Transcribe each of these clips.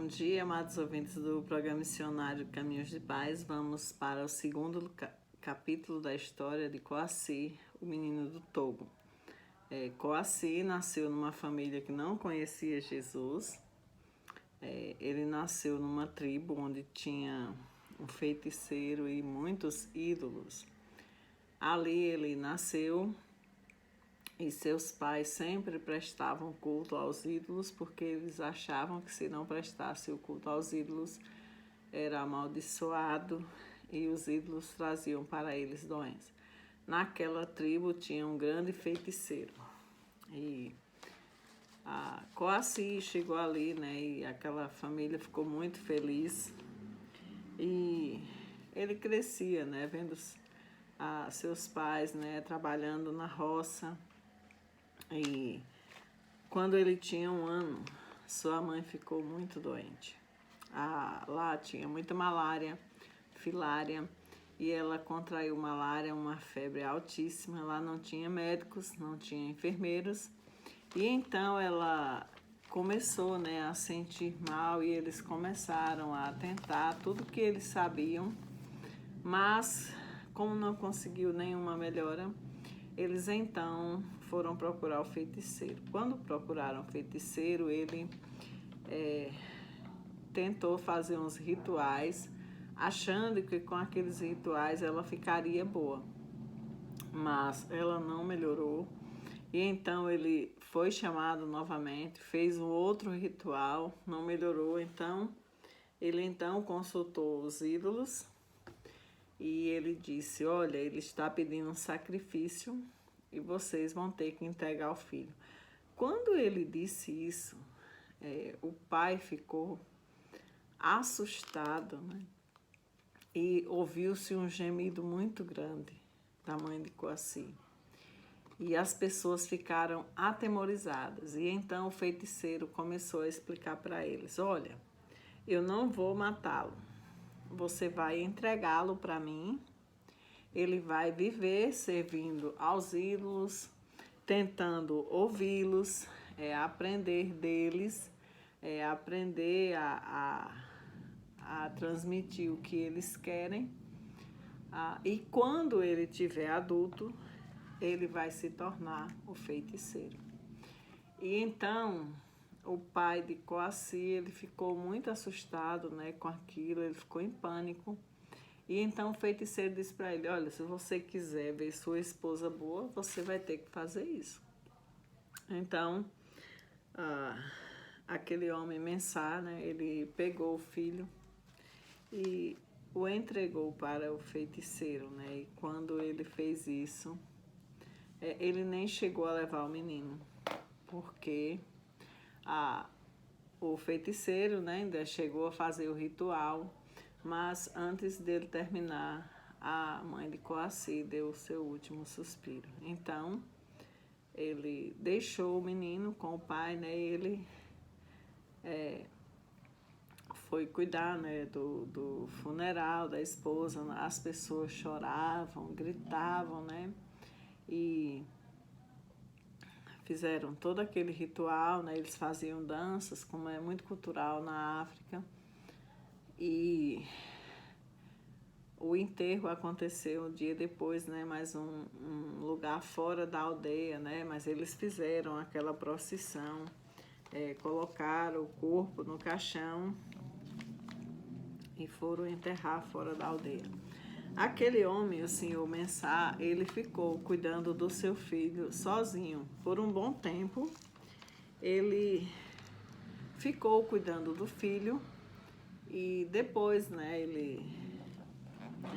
Bom dia, amados ouvintes do programa missionário Caminhos de Paz. Vamos para o segundo capítulo da história de Coaci, o menino do Togo. Coaci nasceu numa família que não conhecia Jesus. Ele nasceu numa tribo onde tinha um feiticeiro e muitos ídolos. Ali ele nasceu e seus pais sempre prestavam culto aos ídolos, porque eles achavam que se não prestasse o culto aos ídolos era amaldiçoado e os ídolos traziam para eles doença. Naquela tribo tinha um grande feiticeiro e a Coaci chegou ali, né? E aquela família ficou muito feliz e ele crescia, né? Vendo seus pais, né? Trabalhando na roça. E quando ele tinha 1 ano, sua mãe ficou muito doente. Lá tinha muita malária, filária, e ela contraiu malária, uma febre altíssima. Lá não tinha médicos, não tinha enfermeiros. E então ela começou, né, a sentir mal e eles começaram a tentar tudo que eles sabiam, mas como não conseguiu nenhuma melhora, eles então foram procurar o feiticeiro. Quando procuraram o feiticeiro, ele tentou fazer uns rituais, achando que com aqueles rituais ela ficaria boa. Mas ela não melhorou. E então ele foi chamado novamente, fez um outro ritual, não melhorou. Então ele consultou os ídolos e ele disse: olha, ele está pedindo um sacrifício e vocês vão ter que entregar o filho. Quando ele disse isso, o pai ficou assustado, né? E ouviu-se um gemido muito grande da mãe de Coaci. E as pessoas ficaram atemorizadas. E então o feiticeiro começou a explicar para eles: olha, eu não vou matá-lo. Você vai entregá-lo para mim. Ele vai viver servindo aos ídolos, tentando ouvi-los, aprender deles, aprender a transmitir o que eles querem. E quando ele tiver adulto, ele vai se tornar o feiticeiro. E então o pai de Coaci, ele ficou muito assustado, né, com aquilo, ele ficou em pânico. E então o feiticeiro disse para ele: olha, se você quiser ver sua esposa boa, você vai ter que fazer isso. Então aquele homem Mensah, né, ele pegou o filho e o entregou para o feiticeiro, né? E quando ele fez isso, ele nem chegou a levar o menino, porque o feiticeiro, né, ainda chegou a fazer o ritual, mas antes dele terminar, a mãe de Coaci deu o seu último suspiro. Então ele deixou o menino com o pai, né? E ele foi cuidar, né, do funeral da esposa. As pessoas choravam, gritavam, né? E fizeram todo aquele ritual, né? Eles faziam danças, como é muito cultural na África. E o enterro aconteceu um dia depois, né? Mais um lugar fora da aldeia, né? Mas eles fizeram aquela procissão, colocaram o corpo no caixão e foram enterrar fora da aldeia. Aquele homem, o senhor Mensah, ele ficou cuidando do seu filho sozinho por um bom tempo. Ele ficou cuidando do filho e depois, né, ele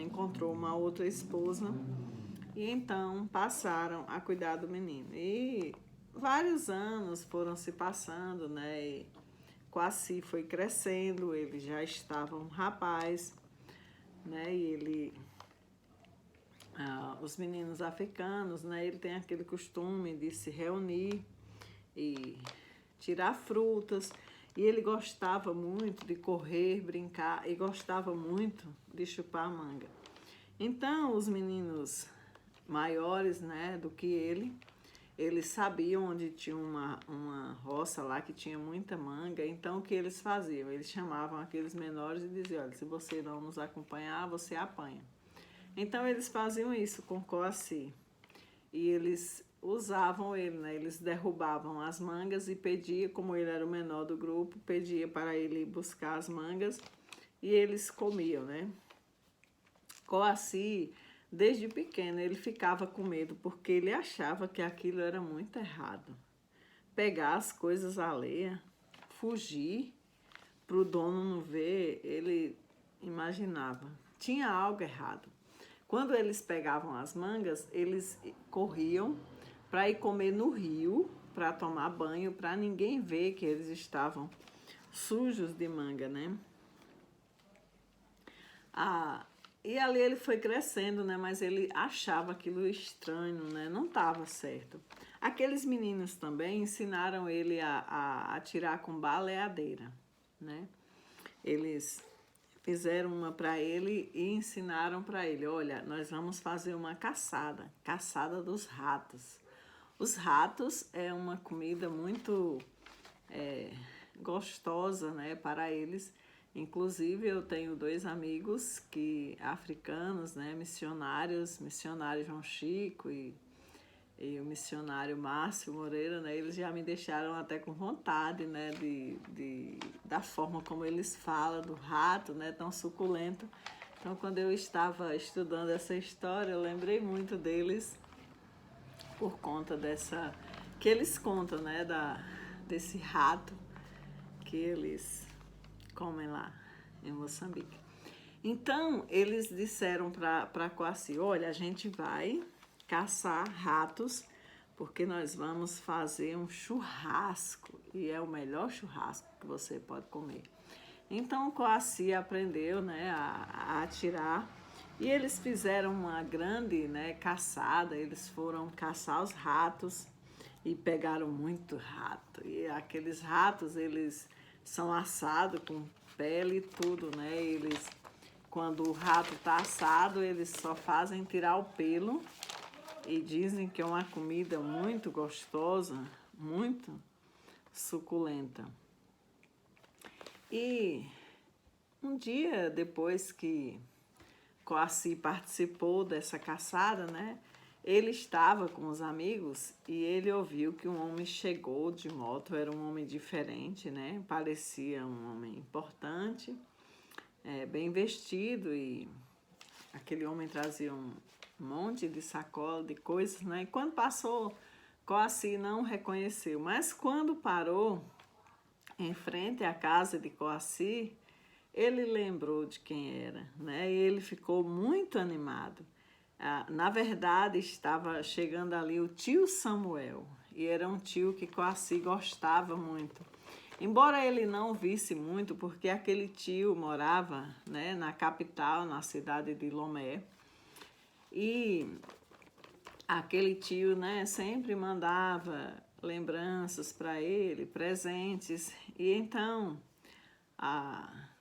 encontrou uma outra esposa e então passaram a cuidar do menino. E vários anos foram se passando, né? E Coaci foi crescendo, ele já estava um rapaz, né? E os meninos africanos, né? Ele tem aquele costume de se reunir e tirar frutas. E ele gostava muito de correr, brincar e gostava muito de chupar manga. Então, os meninos maiores, né, do que ele, eles sabiam onde tinha uma roça lá que tinha muita manga, então o que eles faziam? Eles chamavam aqueles menores e diziam, olha, se você não nos acompanhar, você apanha. Então eles faziam isso com Coaci. E eles usavam ele, né? Eles derrubavam as mangas e pedia, como ele era o menor do grupo, pedia para ele ir buscar as mangas e eles comiam, né? Coaci, desde pequeno, ele ficava com medo porque ele achava que aquilo era muito errado. Pegar as coisas alheias, fugir, para o dono não ver, ele imaginava. Tinha algo errado. Quando eles pegavam as mangas, eles corriam para ir comer no rio, para tomar banho, para ninguém ver que eles estavam sujos de manga, né? E ali ele foi crescendo, né? Mas ele achava aquilo estranho, né? Não estava certo. Aqueles meninos também ensinaram ele a atirar com baleadeira, né? Eles fizeram uma para ele e ensinaram para ele, olha, nós vamos fazer uma caçada dos ratos. Os ratos é uma comida muito gostosa, né, para eles. Inclusive, eu tenho 2 amigos africanos, né, missionários João Chico e o missionário Márcio Moreira, né, eles já me deixaram até com vontade, né, da forma como eles falam do rato, né, tão suculento. Então, quando eu estava estudando essa história, eu lembrei muito deles por conta que eles contam, né, desse rato que eles comem lá em Moçambique. Então, eles disseram para Coaci, olha, a gente vai caçar ratos, porque nós vamos fazer um churrasco, e é o melhor churrasco que você pode comer. Então, Coaci aprendeu, né, a atirar, e eles fizeram uma grande, né, caçada, eles foram caçar os ratos, e pegaram muito rato, e aqueles ratos, eles são assados com pele e tudo, né, quando o rato está assado, eles só fazem tirar o pelo e dizem que é uma comida muito gostosa, muito suculenta. E um dia depois que Coaci participou dessa caçada, né? Ele estava com os amigos e ele ouviu que um homem chegou de moto, era um homem diferente, né? Parecia um homem importante, bem vestido, e aquele homem trazia um monte de sacola de coisas, né? E quando passou, Coaci não reconheceu, mas quando parou em frente à casa de Coaci, ele lembrou de quem era, né? E ele ficou muito animado. Na verdade, estava chegando ali o tio Samuel, e era um tio que Coaci gostava muito. Embora ele não visse muito, porque aquele tio morava, né, na capital, na cidade de Lomé, e aquele tio, né, sempre mandava lembranças para ele, presentes, e então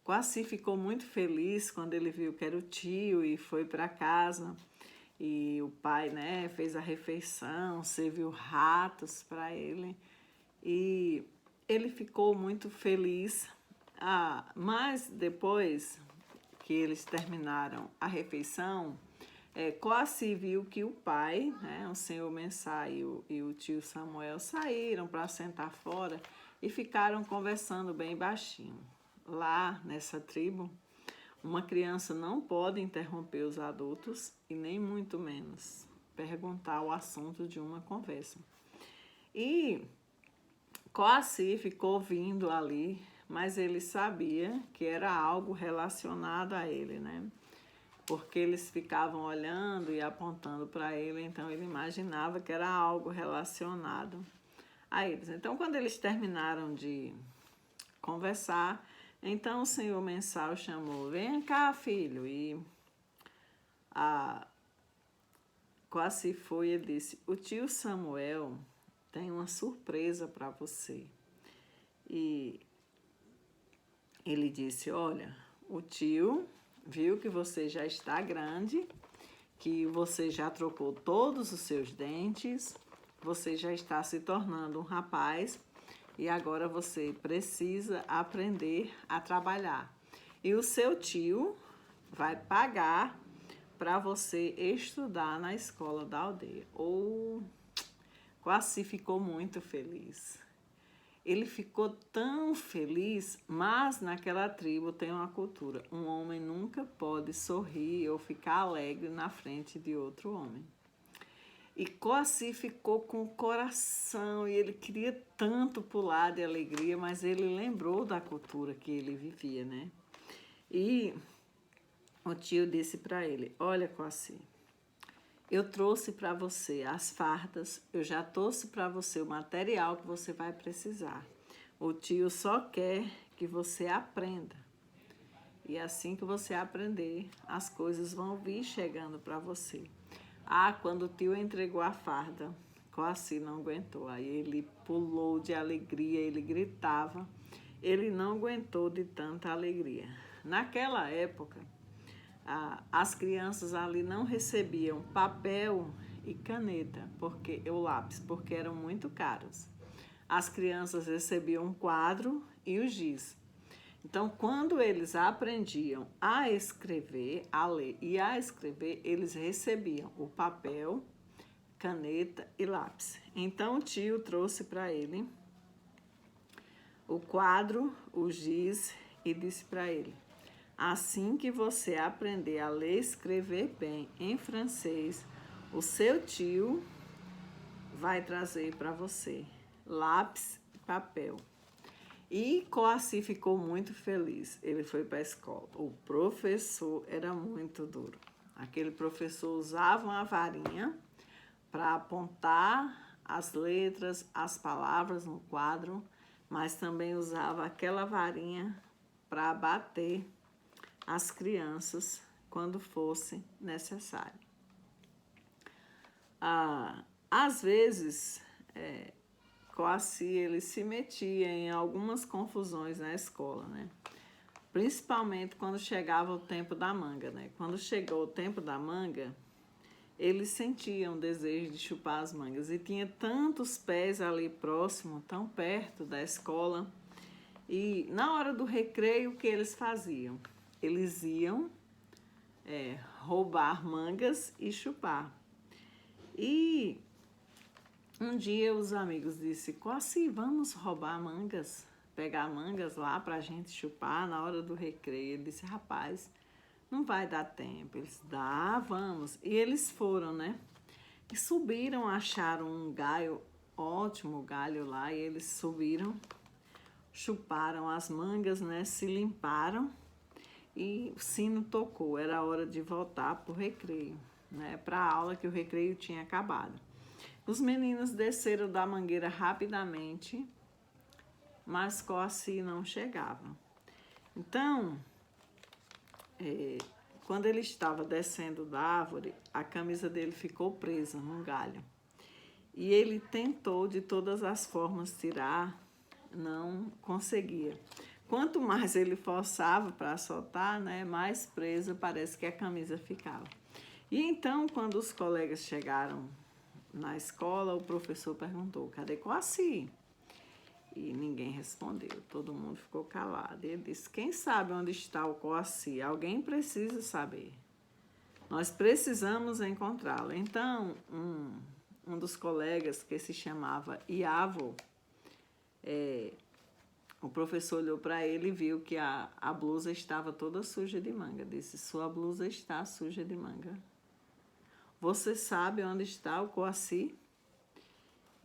Coaci ficou muito feliz quando ele viu que era o tio e foi para casa. E o pai, né, fez a refeição, serviu ratos para ele. E ele ficou muito feliz. Mas depois que eles terminaram a refeição, Coaci viu que o pai, né, o senhor Mensah e o tio Samuel saíram para sentar fora e ficaram conversando bem baixinho. Lá nessa tribo, uma criança não pode interromper os adultos e nem muito menos perguntar o assunto de uma conversa. E Coaci ficou ouvindo ali, mas ele sabia que era algo relacionado a ele, né? Porque eles ficavam olhando e apontando para ele, então ele imaginava que era algo relacionado a eles. Então, quando eles terminaram de conversar, então o senhor Mensah chamou, vem cá, filho, e Coaci foi, ele disse, o tio Samuel tem uma surpresa para você. E ele disse, olha, o tio viu que você já está grande, que você já trocou todos os seus dentes você já está se tornando um rapaz e agora você precisa aprender a trabalhar. E o seu tio vai pagar para você estudar na escola da aldeia. Coaci ficou muito feliz. Ele ficou tão feliz, mas naquela tribo tem uma cultura. Um homem nunca pode sorrir ou ficar alegre na frente de outro homem. E Coaci ficou com o coração e ele queria tanto pular de alegria, mas ele lembrou da cultura que ele vivia, né? E o tio disse para ele: olha, Coaci, eu trouxe para você as fardas, eu já trouxe para você o material que você vai precisar. O tio só quer que você aprenda. E assim que você aprender, as coisas vão vir chegando para você. Quando o tio entregou a farda, Coaci não aguentou. Aí ele pulou de alegria, ele gritava. Ele não aguentou de tanta alegria. Naquela época, as crianças ali não recebiam papel e caneta, o lápis, porque eram muito caros. As crianças recebiam um quadro e o giz. Então, quando eles aprendiam a escrever, a ler e a escrever, eles recebiam o papel, caneta e lápis. Então, o tio trouxe para ele o quadro, o giz e disse para ele: assim que você aprender a ler e escrever bem em francês, o seu tio vai trazer para você lápis e papel. E Coaci ficou muito feliz. Ele foi para a escola. O professor era muito duro. Aquele professor usava uma varinha para apontar as letras, as palavras no quadro, mas também usava aquela varinha para bater as crianças quando fosse necessário. Às vezes, Coaci ele se metia em algumas confusões na escola, né? Principalmente quando chegava o tempo da manga, né? Quando chegou o tempo da manga, eles sentiam desejo de chupar as mangas. E tinha tantos pés ali próximo, tão perto da escola. E na hora do recreio, o que eles faziam? Eles iam roubar mangas e chupar. E um dia os amigos disseram: Coaci, vamos roubar mangas, pegar mangas lá para a gente chupar na hora do recreio. Ele disse: rapaz, não vai dar tempo. Eles: vamos. E eles foram, né? E subiram, acharam um galho, ótimo galho lá, e eles subiram, chuparam as mangas, né? Se limparam e o sino tocou. Era hora de voltar para o recreio, né? Para a aula, que o recreio tinha acabado. Os meninos desceram da mangueira rapidamente, mas Coaci não chegava. Então, quando ele estava descendo da árvore, a camisa dele ficou presa num galho. E ele tentou de todas as formas tirar, não conseguia. Quanto mais ele forçava para soltar, né, mais presa parece que a camisa ficava. E então, quando os colegas chegaram na escola, o professor perguntou: cadê Coaci? E ninguém respondeu, todo mundo ficou calado. E ele disse: quem sabe onde está o Coaci? Alguém precisa saber. Nós precisamos encontrá-lo. Então, um dos colegas, que se chamava Iavo, o professor olhou para ele e viu que a blusa estava toda suja de manga. Disse: sua blusa está suja de manga. Você sabe onde está o Coaci?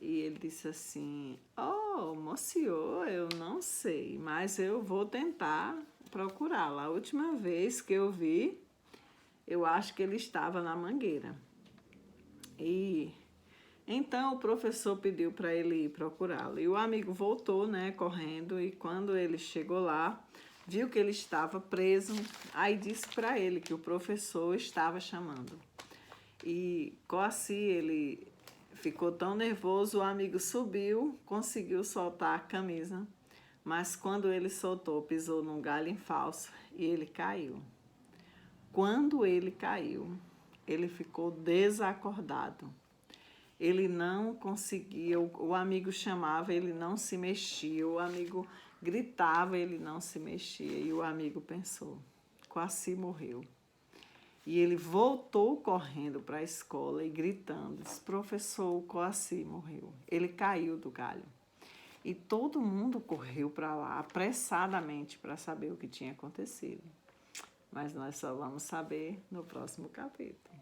E ele disse assim: oh, monsieur, eu não sei, mas eu vou tentar procurá-lo. A última vez que eu vi, eu acho que ele estava na mangueira. E então o professor pediu para ele ir procurá-lo. E o amigo voltou, né, correndo, e quando ele chegou lá, viu que ele estava preso, aí disse para ele que o professor estava chamando. E Coaci, ele ficou tão nervoso, o amigo subiu, conseguiu soltar a camisa, mas quando ele soltou, pisou num galho em falso e ele caiu. Quando ele caiu, ele ficou desacordado. Ele não conseguia, o amigo chamava, ele não se mexia, o amigo gritava, ele não se mexia. E o amigo pensou, Coaci morreu. E ele voltou correndo para a escola e gritando, disse, professor, o Coaci morreu. Ele caiu do galho. E todo mundo correu para lá, apressadamente, para saber o que tinha acontecido. Mas nós só vamos saber no próximo capítulo.